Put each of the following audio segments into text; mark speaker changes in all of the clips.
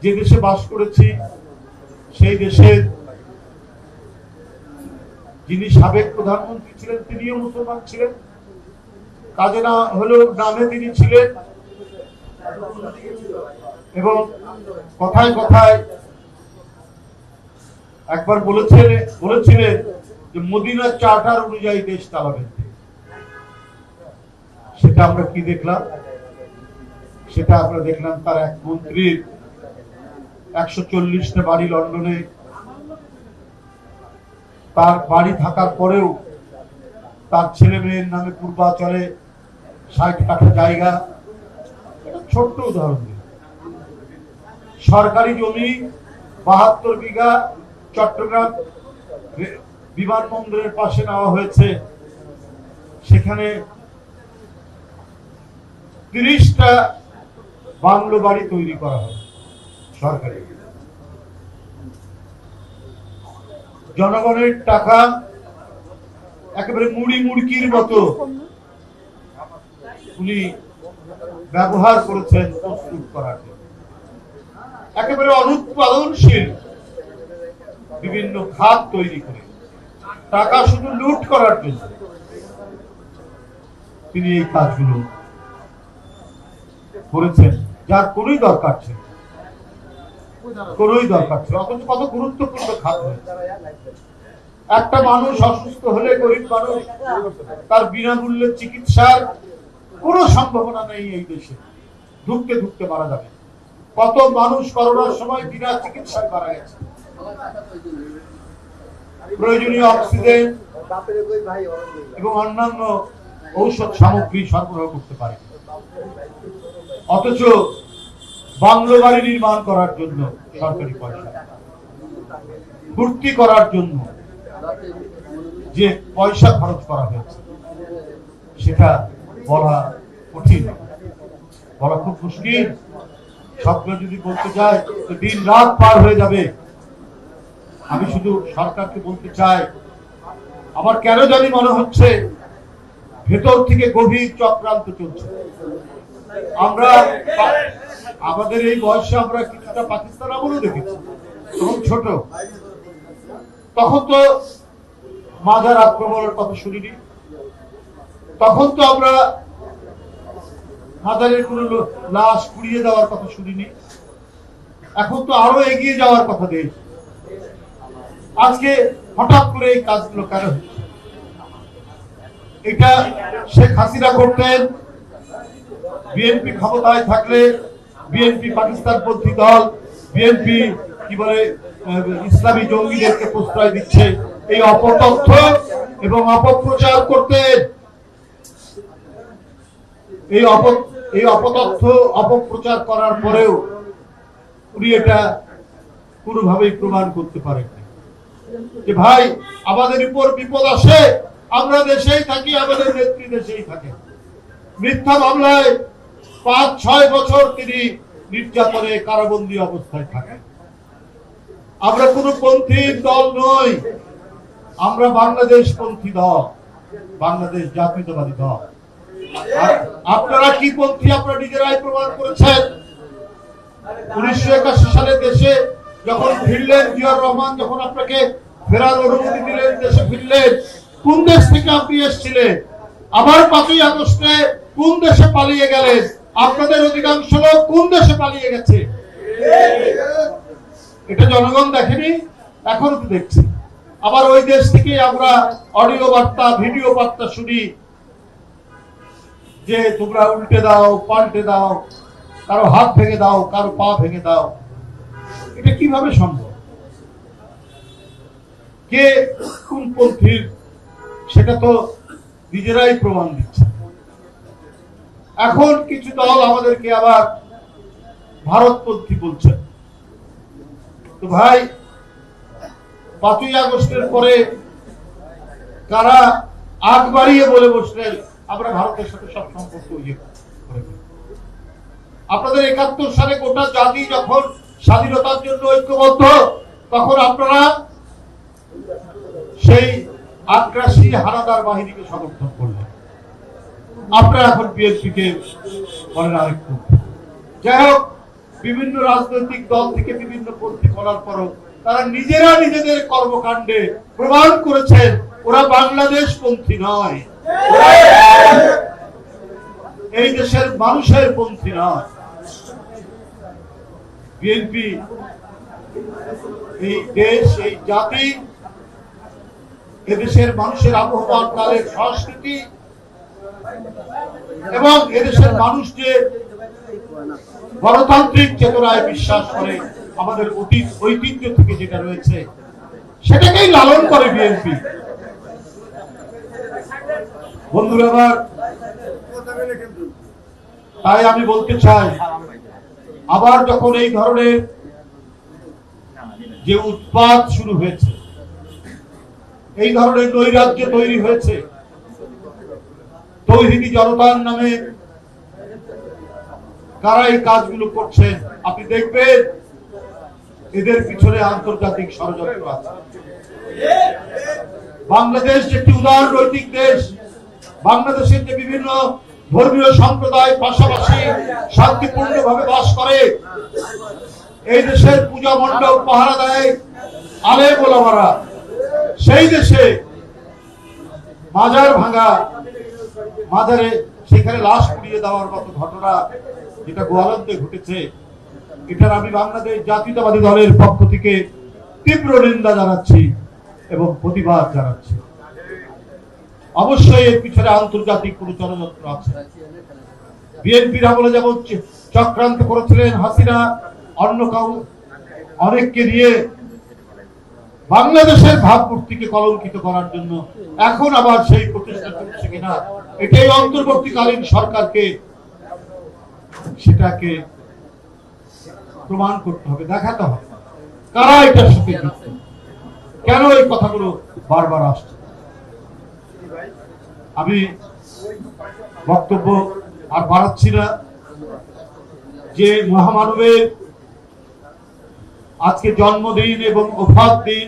Speaker 1: যে দেশে বাস করেছি সেই দেশের যিনি সাবেক প্রধানমন্ত্রী ছিলেন তিনিও মুসলমান ছিলেন, কাজে না হলেও নামে তিনি ছিলেন। এবং কথায় কথায় একবার বলেছিলেন যে মদিনার চার্টার অনুযায়ী দেশ চালাবেন। সেটা আমরা কি দেখলাম? সেটা আমরা দেখলাম তার এক মন্ত্রীর 140টা বাড়ি লন্ডনে, তার বাড়ি থাকার পরেও তার ছেলে মেয়ের নামে পূর্বাচলে 60 কাঠা জায়গা। ছোট্ট উদাহরণ দিই, সরকারি জমি 72 বিঘা চট্টগ্রাম বিমানবন্দরের পাশে নেওয়া হয়েছে, সেখানে 30টা বাংলো বাড়ি তৈরি করা হবে সরকারি। জনগণের টাকা একেবারে মুড়ি মুড়কির মতো উনি ব্যবহার করেছেন প্রস্তুত করার জন্য। একেবারে অনুৎপাদনশীল বিভিন্ন খাত তৈরি করে টাকা শুধু লুট করার জন্য তিনি এই কাজগুলো করেছেন, যার কোনোই দরকার ছিল অথচ কত গুরুত্বপূর্ণ খাত হয়েছে। একটা মানুষ অসুস্থ হলে, গরিব মানুষ, তার বিনামূল্যে চিকিৎসার কোনো সম্ভাবনা নেই এই দেশে, ধুকতে ধুকতে মারা যাবে। কত মানুষ করোনার সময় বিনা চিকিৎসায় মারা গেছে। প্রয়োজনীয় অক্সিজেন এবং অন্যান্য ঔষধ সামগ্রী সরবরাহ করতে পারে, অথচ বাংলো বাড়ি নির্মাণ করার জন্য সরকারি পয়সা, ভর্তি করার জন্য যে পয়সা খরচ করা হয়েছে সেটা বলা কঠিন, বলা খুব মুশকিল। সবগুলো যদি বলতে যায় তো দিন রাত পার হয়ে যাবে। আমি শুধু সরকারকে বলতে চাই, আমার কেন জানি মনে হচ্ছে ভেতর থেকে গভীর চক্রান্ত চলছে। আমরা আমাদের এই বয়সে আমরা কিছুটা পাকিস্তান আমলও দেখেছি, তখন ছোট, তখন তো মাজার আক্রমণের কথা শুনিনি, তখন তো আমরা মাজারের কোন লাশ পুড়িয়ে দেওয়ার কথা শুনিনি। এখন তো আরো এগিয়ে যাওয়ার কথা দেশ। আজকে হঠাৎ করে এই কাজগুলো কেন হচ্ছে? এটা শেখ হাসিনা করতেন, বিএনপি ক্ষমতায় থাকলে বিএনপি পাকিস্তানপন্থী দল, বিএনপি কি বলে ইসলামী জঙ্গিদেরকে প্রশ্রয় দিচ্ছে, এই অপতথ্য এবং অপপ্রচার করতেন। এই অপতথ্য অপপ্রচার করার পরেও উনি এটা কোনোভাবেই প্রমাণ করতে পারেন যে ভাই আমাদের উপর বিপদ আসে, আমরা দেশেই থাকি, আমাদের নেত্রী দেশেই থাকে। মিথ্যা মামলায় 5-6 বছর তিনি নির্যাতনে কারাবন্দী অবস্থায় থাকেন। আমরা কোন পন্থী দল নই, আমরা বাংলাদেশ পন্থী দল, বাংলাদেশ জাতীয়তাবাদী দল। আপনারা কি পন্থী আপনারা নিজেরাই প্রমাণ করেছেন। 1981 সালে দেশে যখন ফিরলেন, জিয়াউর রহমান যখন আপনাকে ফেরার অনুমতি দিলেন, দেশে ফিরলেন, কোন দেশ থেকে আপনি এসেছিলেন? আবার 5ই আগস্টে কোন দেশে পালিয়ে গেলেন? আপনাদের অধিকাংশ লোক কোন দেশে পালিয়ে গেছে? এটা জনগণ দেখেনি, এখন তো দেখছি। আবার ওই দেশ থেকে আমরা অডিও বার্তা, ভিডিও বার্তা শুনি যে তোমরা উল্টে দাও, পাল্টে দাও, কারো হাত ভেঙে দাও, কারো পা ভেঙে দাও। এটা কিভাবে সম্ভব? কে কোন পন্থীর সেটা তো নিজেরাই প্রমাণ দিচ্ছে। এখন কিছু দল আমাদেরকে আবার ভারতপন্থী বলছেন। তো ভাই 5ই আগস্টের পরে কারা আগ বাড়িয়ে বলে বসলেন আমরা ভারতের সাথে সব সম্পর্ক ইয়ে করে। আপনাদের 71 সালে গোটা জাতি যখন স্বাধীনতার জন্য ঐক্যবদ্ধ, তখন আপনারা সেই আগ্রাসী হানাদার বাহিনীকে সমর্থন করলেন। আপনারা এখন বিএনপিকে বলেন আরেকটু। যাই হোক, বিভিন্ন রাজনৈতিক দল থেকে বিভিন্ন পন্থী করার পরও তারা নিজেরা নিজেদের কর্মকাণ্ডে প্রমাণ করেছেন ওরা বাংলাদেশ পন্থী নয়, এই দেশের মানুষের পন্থী নয়। বিএনপি এই দেশ, এই জাতি, এদেশের মানুষের আবহমান কালের সংস্কৃতি এবং এদেশের মানুষ যে গণতান্ত্রিক চেতনায় বিশ্বাস করে, আমাদের অতীত ঐতিহ্য থেকে যেটা রয়েছে সেটাকেই লালন করে বিএনপি। বন্ধুরা আমার, তাই আমি বলতে চাই, আবার যখন এই ধরনের যে উৎপাত শুরু হয়েছে, এই ধরনের নৈরাজ্য তৈরি হয়েছে, তৌহিদি জনতার নামে কারা এই কাজগুলো করছেন, আপনি দেখবেন এদের পিছনে আন্তর্জাতিক ষড়যন্ত্র আছে। বাংলাদেশ একটি উদার নৈতিক দেশ, বাংলাদেশের যে বিভিন্ন ধর্মীয় সম্প্রদায় পাশাপাশি শান্তিপূর্ণভাবে বাস করে, এই দেশের পূজা মণ্ডপ পাহারা দেয় আলেম ওলামারা, সেই দেশে মাজার ভাঙা, মাজারে সেখানে লাশ পুড়িয়ে দেওয়ার মতো ঘটনা যেটা গোয়ালন্দে ঘটেছে, এটার আমি বাংলাদেশ জাতীয়তাবাদী দলের পক্ষ থেকে তীব্র নিন্দা জানাচ্ছি এবং প্রতিবাদ জানাচ্ছি। অবশ্যই এর পিছনে আন্তর্জাতিক কোন ষড়যন্ত্র আছে। বিএনপির আমলে যেমন চক্রান্ত করেছিলেন হাসিনা, অন্য অনেককে দিয়ে বাংলাদেশের ভাবমূর্তিকে কলঙ্কিত করার জন্য এখন আবার সেই প্রচেষ্টা চলছে কিনা, এটাই অন্তর্বর্তীকালীন সরকারকে সেটাকে প্রমাণ করতে হবে, দেখাতে হবে কারা এটার সাথে যুক্ত, কেন এই কথাগুলো বারবার আসছে। আমি বক্তব্য আর বাড়াচ্ছি না। যে মহামানবের আজকে জন্মদিন এবং ওফাত দিন,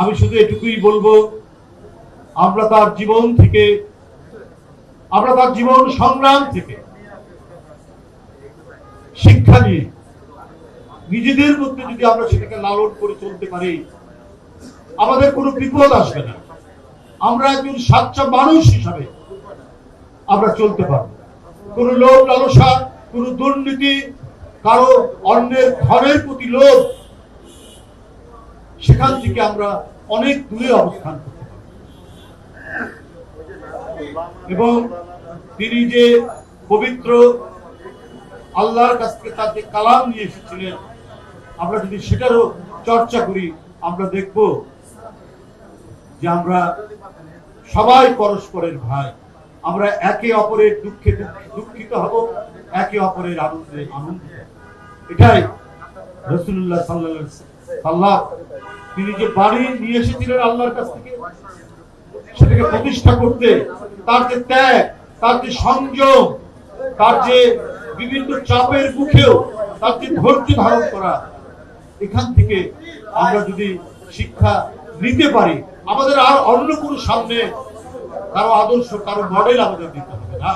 Speaker 1: আমি শুধু এটুকুই বলবো, আমরা তার জীবন থেকে, আমরা তার জীবন সংগ্রাম থেকে শিক্ষা নিয়ে নিজেদের মধ্যে যদি আমরা সেটাকে লালন করে চলতে পারি, আমাদের কোনো বিপদ আসবে না। আমরা একজন সাচ্চা মানুষ হিসাবে আমরা চলতে পারবো। কোন লোভ লালসা, কোন দুর্নীতি, কারো অন্যের ধনের প্রতি লোভ, সেখান থেকে আমরা অনেক দূরে অবস্থান করতে পারি। এবং তিনি যে পবিত্র আল্লাহর কাছ থেকে তার যে কালাম নিয়ে এসেছিলেন, আমরা যদি সেটারও চর্চা করি, আমরা দেখব যে আমরা সবাই পরস্পরের ভাই, আমরা একে অপরের দুঃখে দুঃখিত হব, একে অপরের আনন্দে আনন্দিত। এটাই রাসূলুল্লাহ সাল্লাল্লাহু আলাইহি ওয়াসাল্লাম তিনি যে বাণী নিয়ে এসেছিলেন আল্লাহর কাছ থেকে, সেটাকে প্রতিষ্ঠা করতে তার যে ত্যাগ, তার যে সংযম, তার যে বিভিন্ন চাপের মুখেও তার যে ধৈর্য ধারণ করা, এখান থেকে আমরা যদি শিক্ষা নিতে পারি, আমাদের আর অন্য কোনো সামনে কারো আদর্শ, কারো মডেল আমাদের দিতে হবে না।